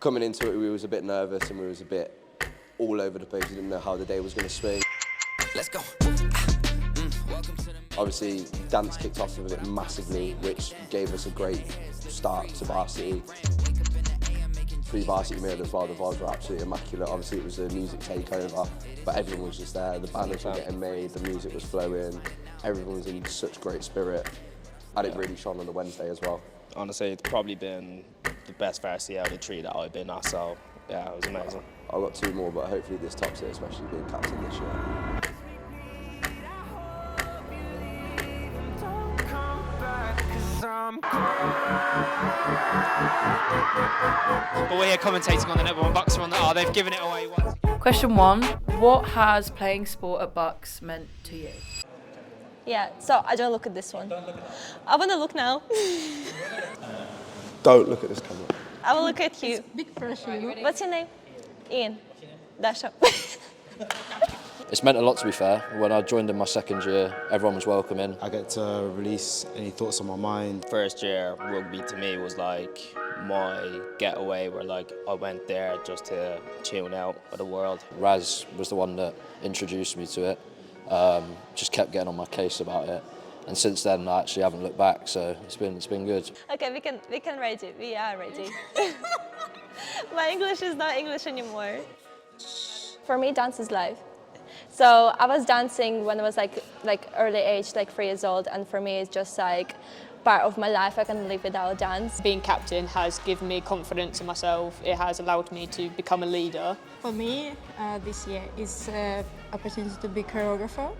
Coming into it, we was a bit nervous and we was a bit all over the place. We didn't know how the day was going to swing. Let's go. Obviously, dance kicked off with it massively, which gave us a great start to varsity. Pre-varsity made as well, the vibes were absolutely immaculate. Obviously, it was a music takeover, but everyone was just there. The banners were getting made, the music was flowing, everyone was in such great spirit. And it really shone on the Wednesday as well. Honestly, it's probably been the best varsity out of the 3 that I've been at, so yeah, it was amazing. I've got 2 more, but hopefully this tops it, especially being captain this year. But we're here commentating on the Netball and Bucks are on the R. They've given it away once. Question 1. What has playing sport at Bucks meant to you? Yeah, so I don't look at this one. I want to look now. Don't look at this camera. I will look at you. It's big pressure. What's your name? Ian. Dasha. It's meant a lot, to be fair. When I joined in my 2nd year, everyone was welcoming. I get to release any thoughts on my mind. First year rugby to me was like my getaway, where like I went there just to tune out of the world. Raz was the one that introduced me to it. Just kept getting on my case about it. And since then, I actually haven't looked back, so it's been good. Okay, we can ready. We are ready. My English is not English anymore. For me, dance is life. So I was dancing when I was like early age, like 3 years old, and for me it's just like part of my life. I can't live without dance. Being captain has given me confidence in myself. It has allowed me to become a leader. For me, this year is an opportunity to be choreographer,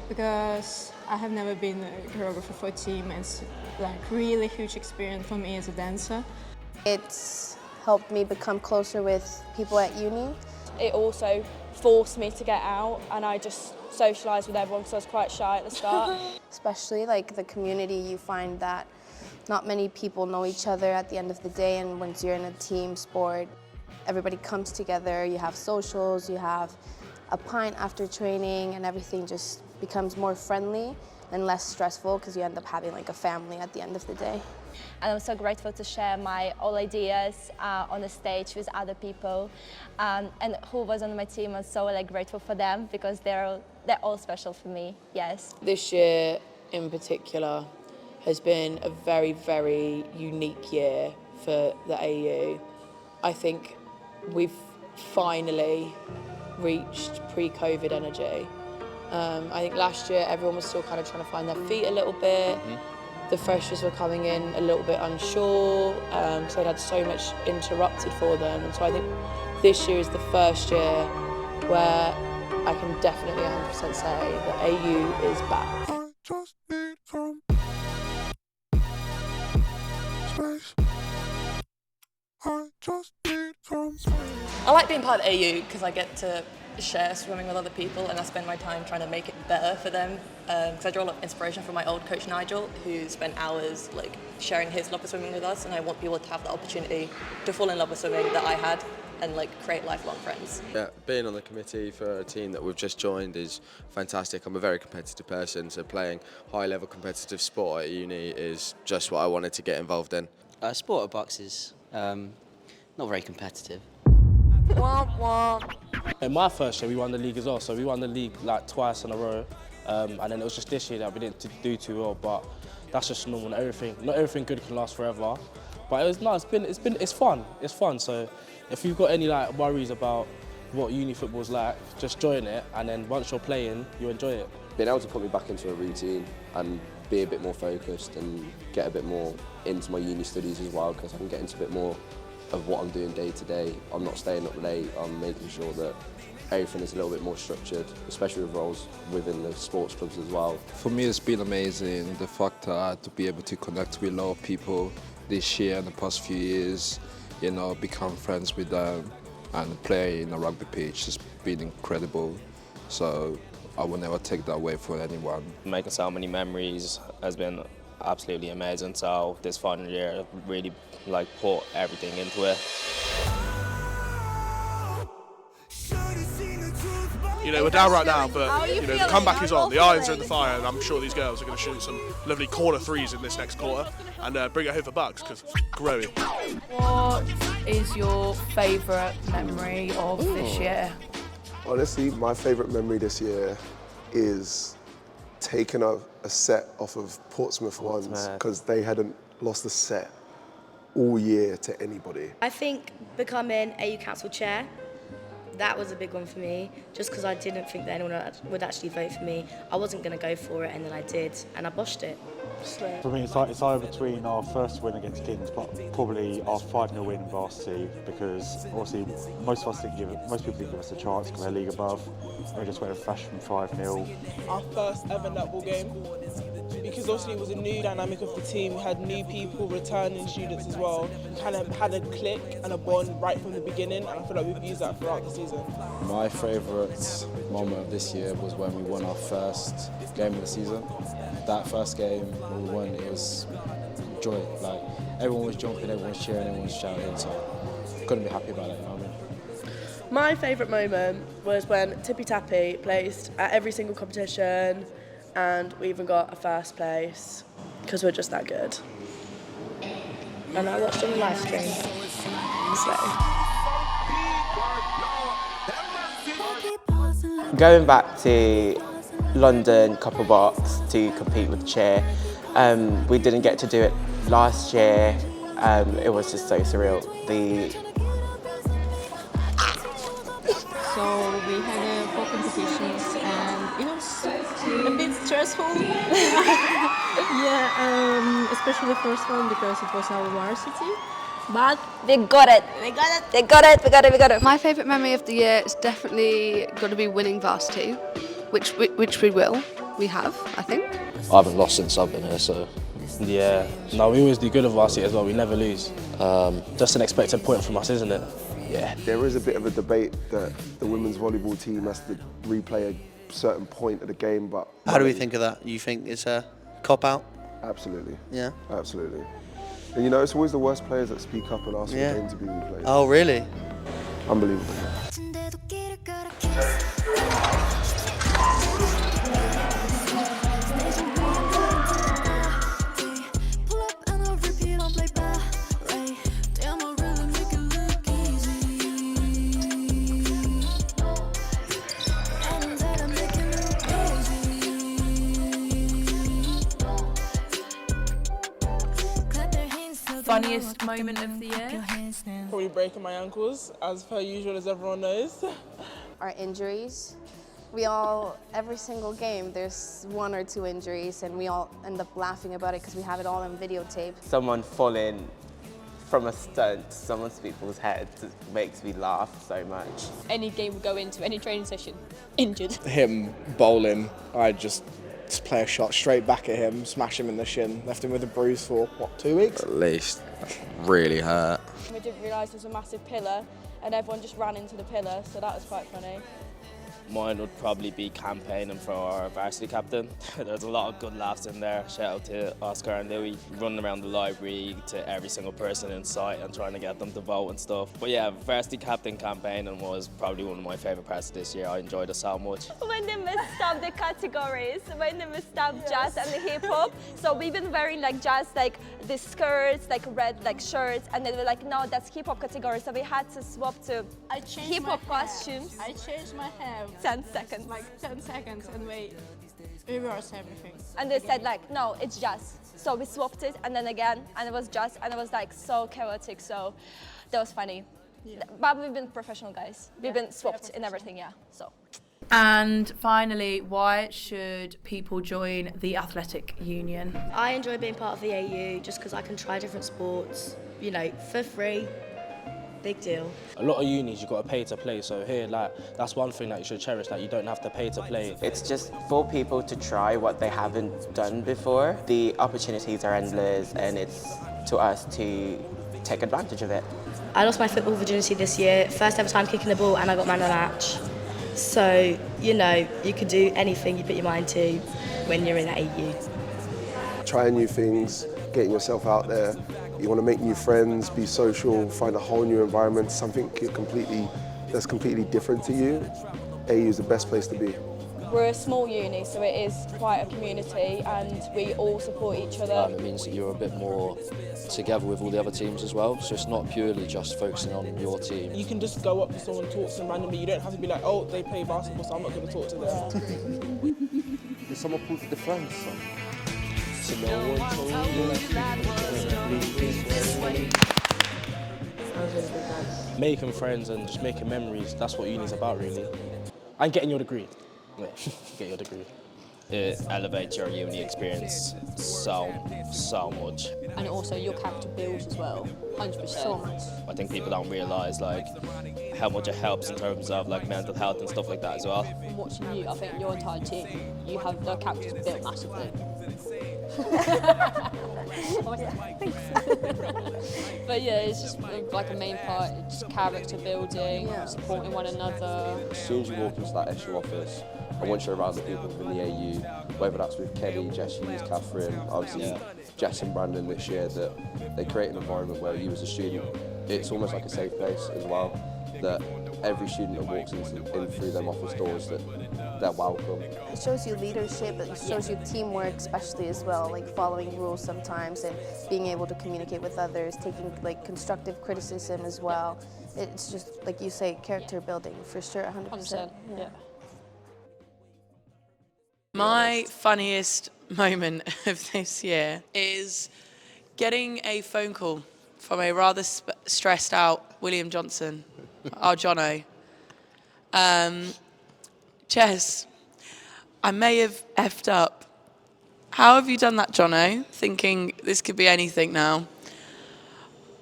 because I have never been a choreographer for a team. It's like really huge experience for me as a dancer. It's helped me become closer with people at uni. It also forced me to get out, and I just socialised with everyone because I was quite shy at the start. Especially like the community, you find that not many people know each other at the end of the day, and once you're in a team sport, everybody comes together, you have socials, you have a pint after training, and everything just becomes more friendly and less stressful because you end up having like a family at the end of the day. And I'm so grateful to share my all ideas on the stage with other people, and who was on my team. I'm so like grateful for them because they're all special for me. Yes. This year in particular has been a very, very unique year for the AU. I think we've finally reached pre-COVID energy. I think last year everyone was still kind of trying to find their feet a little bit. The freshers were coming in a little bit unsure, so they'd had so much interrupted for them. And so I think this year is the first year where I can definitely 100% say that AU is back. I just need some space. I just need some space. I like being part of AU because I get to share swimming with other people, and I spend my time trying to make it better for them. Because I draw a lot of inspiration from my old coach Nigel, who spent hours like sharing his love of swimming with us, and I want people to have the opportunity to fall in love with swimming that I had and like create lifelong friends. Yeah, being on the committee for a team that we've just joined is fantastic. I'm a very competitive person, so playing high-level competitive sport at uni is just what I wanted to get involved in. Sport at Bucks is not very competitive. In my first year, we won the league as well, so we won the league like twice in a row, and then it was just this year that we didn't do too well. But that's just normal. Not everything good can last forever. But it's fun. It's fun. So if you've got any like worries about what uni football's like, just join it, and then once you're playing, you enjoy it. Being able to put me back into a routine and be a bit more focused and get a bit more into my uni studies as well, because I can get into a bit more of what I'm doing day to day. I'm not staying up late, I'm making sure that everything is a little bit more structured, especially with roles within the sports clubs as well. For me, it's been amazing, the fact to be able to connect with a lot of people this year and the past few years, you know, become friends with them and play in a rugby pitch has been incredible. So I will never take that away from anyone. Making so many memories has been absolutely amazing. So this final year, really like put everything into it. You know, we're down right now, but you know, the comeback is on. The irons are in the fire, and I'm sure these girls are going to shoot some lovely corner threes in this next quarter and bring it home for Bucks, because growing. What is is your favourite memory of this year? Honestly, my favourite memory this year is taking a set off of Portsmouth ones, because they hadn't lost a set all year to anybody. I think becoming AU Council Chair, that was a big one for me, just because I didn't think that anyone would actually vote for me. I wasn't going to go for it, and then I did, and I boshed it. For me, it's either between our first win against Kings, but probably our 5-0 win in varsity, because obviously most people didn't give us a chance because they're league above. We just went fresh from 5-0. Our first ever netball game, because obviously it was a new dynamic of the team. We had new people, returning students as well. We kind of had a click and a bond right from the beginning, and I feel like we've used that throughout the season. My favourite moment of this year was when we won our first game of the season. That first game when we won, it was joy. Like, everyone was jumping, everyone was cheering, everyone was shouting, so couldn't be happy about it, you know what I mean? My favourite moment was when Tippy Tappy placed at every single competition, and we even got a first place because we're just that good. And I watched it on live stream. Going back to London Couple Box to compete with Cheer, we didn't get to do it last year. It was just so surreal. So we had 4 competitions and it was a bit stressful. Yeah, especially the first one because it was our varsity. But we got it. We got it. They got it. We got it. We got it. My favourite memory of the year is definitely got to be winning varsity, which we will. We have, I think. I haven't lost since I've been here, so. Yeah, no, we always do good at varsity as well. We never lose. Just an expected point from us, isn't it? Yeah. There is a bit of a debate that the women's volleyball team has to replay a certain point of the game, but... How do we think of that? You think it's a cop-out? Absolutely. Yeah? Absolutely. And you know, it's always the worst players that speak up and ask for the game to be replayed. Oh, really? Unbelievable. Funniest moment of the year? Probably breaking my ankles, as per usual, as everyone knows. Our injuries. Every single game, there's 1 or 2 injuries, and we all end up laughing about it because we have it all on videotape. Someone falling from a stunt to someone people's head makes me laugh so much. Any game we go into, any training session, injured. Him bowling, I just play a shot straight back at him, smash him in the shin, left him with a bruise for, what, 2 weeks? At least. Really hurt. We didn't realise there was a massive pillar and everyone just ran into the pillar, so that was quite funny. Mine would probably be campaigning for our varsity captain. There's a lot of good laughs in there. Shout out to Oscar and Newey, running around the library to every single person in sight and trying to get them to vote and stuff. But yeah, varsity captain campaigning was probably one of my favourite parts of this year. I enjoyed it so much. When they messed up the categories, when they messed up jazz and the hip hop, so we've been wearing like jazz, like the skirts, like red like shirts, and they were like, no, that's hip hop category, so we had to swap to hip hop costumes. I changed my hair. 10 seconds. Like 10 seconds and we reversed everything. And they said like, no, it's jazz. So we swapped it and then again, and it was jazz, and it was like so chaotic, so that was funny. Yeah. But we've been professional guys. We've been swapped in everything, yeah, so. And finally, why should people join the Athletic Union? I enjoy being part of the AU just because I can try different sports, you know, for free. Big deal. A lot of unis you've got to pay to play, so here, like, that's one thing that you should cherish, that you don't have to pay to play. It's just for people to try what they haven't done before. The opportunities are endless, and it's to us to take advantage of it. I lost my football virginity this year, first ever time kicking the ball, and I got man of the match. So, you know, you could do anything you put your mind to when you're in the AU. Trying new things, getting yourself out there. You want to make new friends, be social, find a whole new environment, something that's completely different to you. AU is the best place to be. We're a small uni, so it is quite a community and we all support each other. It means that you're a bit more together with all the other teams as well, so it's not purely just focusing on your team. You can just go up to someone, talk to them randomly. You don't have to be like, oh, they play basketball, so I'm not going to talk to them. Did someone pull for the friends song? So no one told Making friends and just making memories, that's what uni's about really. And getting your degree. Yeah, get your degree. It elevates your uni experience so much. And also your character builds as well, 100%. So much. I think people don't realise like how much it helps in terms of like mental health and stuff like that as well. Watching you, I think your entire team, you have the characters built massively. But yeah, it's just like a main part, it's character building, supporting one another. As soon as you walk into that SU office, and once you're around the people within the AU, whether that's with Kelly, Jess, Catherine, obviously Jess and Brandon this year, that they create an environment where you as a student, it's almost like a safe place as well, that every student that walks in through them office doors, that they're welcome. It shows you leadership, it shows you teamwork especially as well, like following rules sometimes and being able to communicate with others, taking like constructive criticism as well. It's just, like you say, character building for sure, 100%. Yeah. My funniest moment of this year is getting a phone call from a rather stressed out William Johnson, our Jono. Jess, I may have effed up. How have you done that, Jono? Thinking this could be anything now.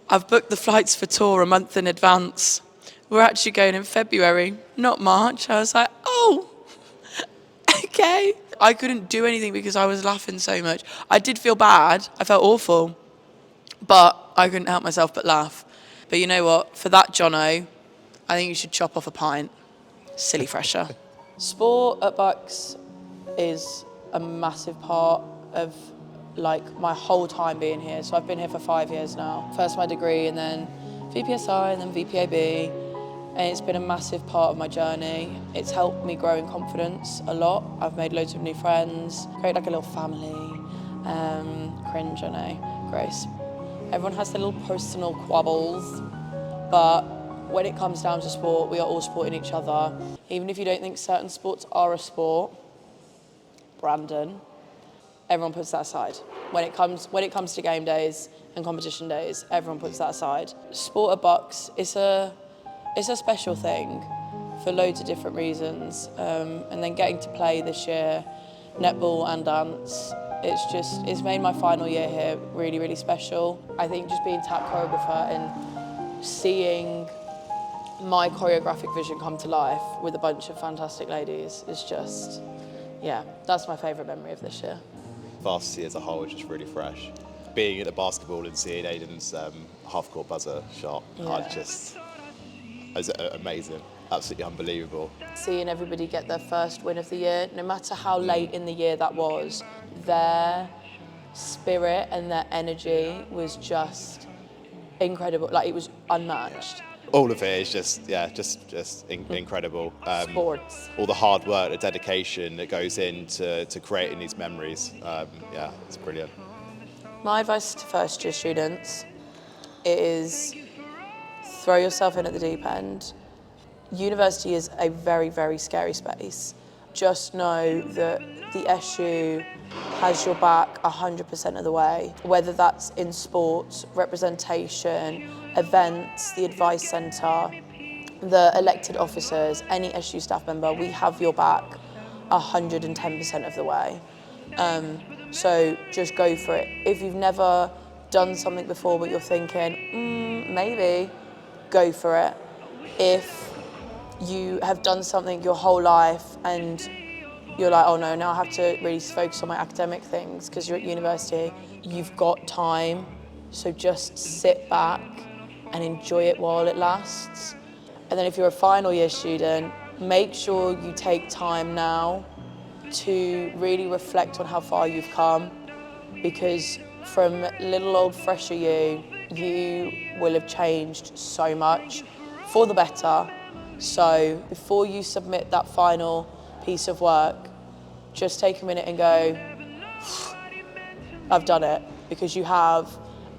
I've booked the flights for tour a month in advance. We're actually going in February, not March. I was like, oh, okay. I couldn't do anything because I was laughing so much. I did feel bad. I felt awful. But I couldn't help myself but laugh. But you know what? For that, Jono, I think you should chop off a pint. Silly fresher. Sport at Bucks is a massive part of like my whole time being here. So I've been here for 5 years now. First my degree and then VPSI and then VPAB. And it's been a massive part of my journey. It's helped me grow in confidence a lot. I've made loads of new friends, created like a little family. Cringe, I know, gross. Everyone has their little personal quabbles, but when it comes down to sport, we are all supporting each other. Even if you don't think certain sports are a sport, Brandon, everyone puts that aside. When it comes to game days and competition days, everyone puts that aside. Sport at Bucks is a special thing for loads of different reasons. And then getting to play this year, netball and dance, it's made my final year here really, really special. I think just being tap choreographer and seeing my choreographic vision come to life with a bunch of fantastic ladies is just, yeah, that's my favourite memory of this year. Varsity as a whole is just really fresh. Being at the basketball and seeing Aiden's half-court buzzer shot, it was amazing, absolutely unbelievable. Seeing everybody get their first win of the year, no matter how late in the year that was, their spirit and their energy was just incredible. Like, it was unmatched. All of it is just incredible. Sports. All the hard work, the dedication that goes into creating these memories. Yeah, it's brilliant. My advice to first year students is throw yourself in at the deep end. University is a very, very scary space. Just know that the SU has your back 100% of the way, whether that's in sports, representation, events, the advice centre, the elected officers, any SU staff member, we have your back 110% of the way. So just go for it. If you've never done something before but you're thinking, maybe, go for it. If you have done something your whole life and you're like, oh no, now I have to really focus on my academic things because you're at university, you've got time, so just sit back and enjoy it while it lasts. And then if you're a final year student, make sure you take time now to really reflect on how far you've come, because from little old fresher you will have changed so much for the better. So before you submit that final piece of work, just take a minute and go, I've done it, because you have,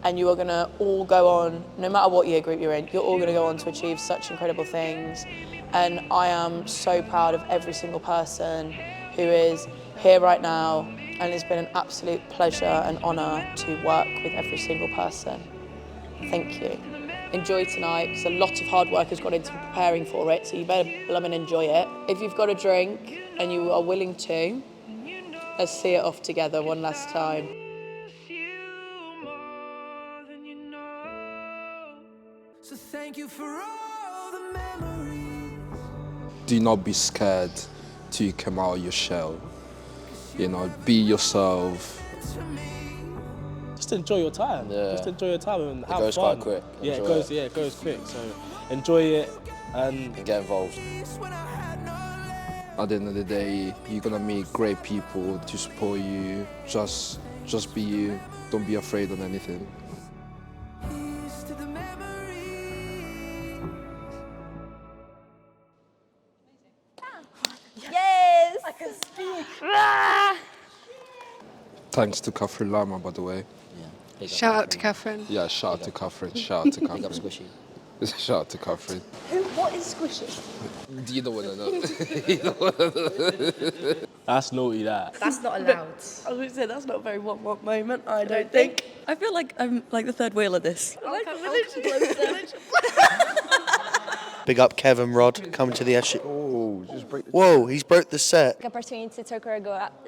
and you are going to all go on, no matter what year group you're in, you're all going to go on to achieve such incredible things. And I am so proud of every single person who is here right now, and it's been an absolute pleasure and honour to work with every single person. Thank you. Enjoy tonight, because a lot of hard work has gone into preparing for it, so you better blooming enjoy it. If you've got a drink and you are willing to, let's see it off together one last time. So thank you for all the memories. Do not be scared to come out of your shell. You know, be yourself. Just enjoy your time. Yeah. Just enjoy your time and have It goes fun. quite quick. Yeah, Enjoy it goes quick. So enjoy it and get involved. At the end of the day, you're gonna meet great people to support you. Just be you. Don't be afraid of anything. Yes! I can speak. Thanks to Catherine Lymer, by the way. Shout out to Catherine. Yeah, shout out to Catherine. Shout out to Catherine. Big up Squishy. Shout out to Catherine. What is squishy? You don't want to know. You don't wanna know. That's naughty, that. That's not allowed. I was going to say, that's not a very what moment, I don't think. I feel like I'm like the third wheel of this. Big up Kevin Rod coming to the issue. Oh, just break. Whoa, he's broke the set. Opportunity to go up.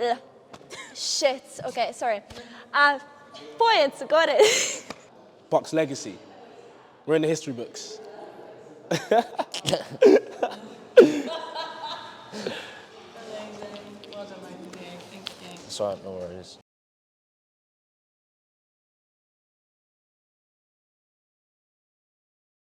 Shit. Okay, sorry. Points. Got it. Bucks legacy. We're in the history books. It's alright, no worries.